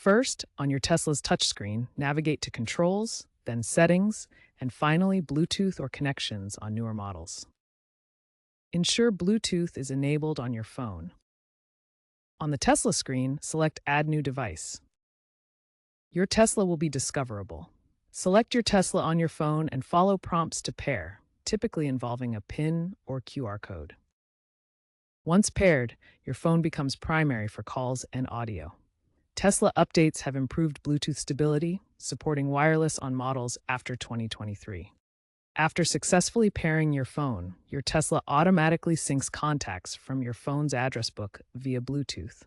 First, on your Tesla's touchscreen, navigate to Controls, then Settings, and finally Bluetooth or Connections on newer models. Ensure Bluetooth is enabled on your phone. On the Tesla screen, select Add New Device. Your Tesla will be discoverable. Select your Tesla on your phone and follow prompts to pair, typically involving a PIN or QR code. Once paired, your phone becomes primary for calls and audio. Tesla updates have improved Bluetooth stability, supporting wireless on models after 2023. After successfully pairing your phone, your Tesla automatically syncs contacts from your phone's address book via Bluetooth.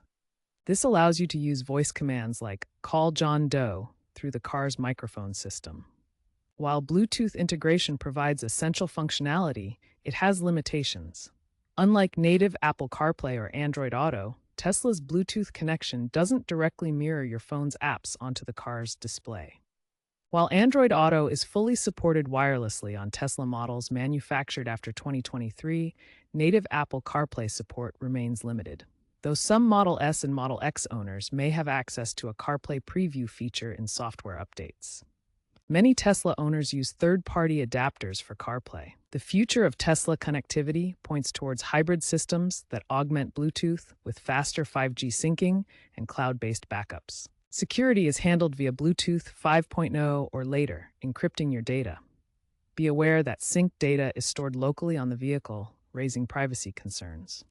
This allows you to use voice commands like Call John Doe through the car's microphone system. While Bluetooth integration provides essential functionality, it has limitations. Unlike native Apple CarPlay or Android Auto, Tesla's Bluetooth connection doesn't directly mirror your phone's apps onto the car's display. While Android Auto is fully supported wirelessly on Tesla models manufactured after 2023, native Apple CarPlay support remains limited, though some Model S and Model X owners may have access to a CarPlay preview feature in software updates. Many Tesla owners use third-party adapters for CarPlay. The future of Tesla connectivity points towards hybrid systems that augment Bluetooth with faster 5G syncing and cloud-based backups. Security is handled via Bluetooth 5.0 or later, encrypting your data. Be aware that synced data is stored locally on the vehicle, raising privacy concerns.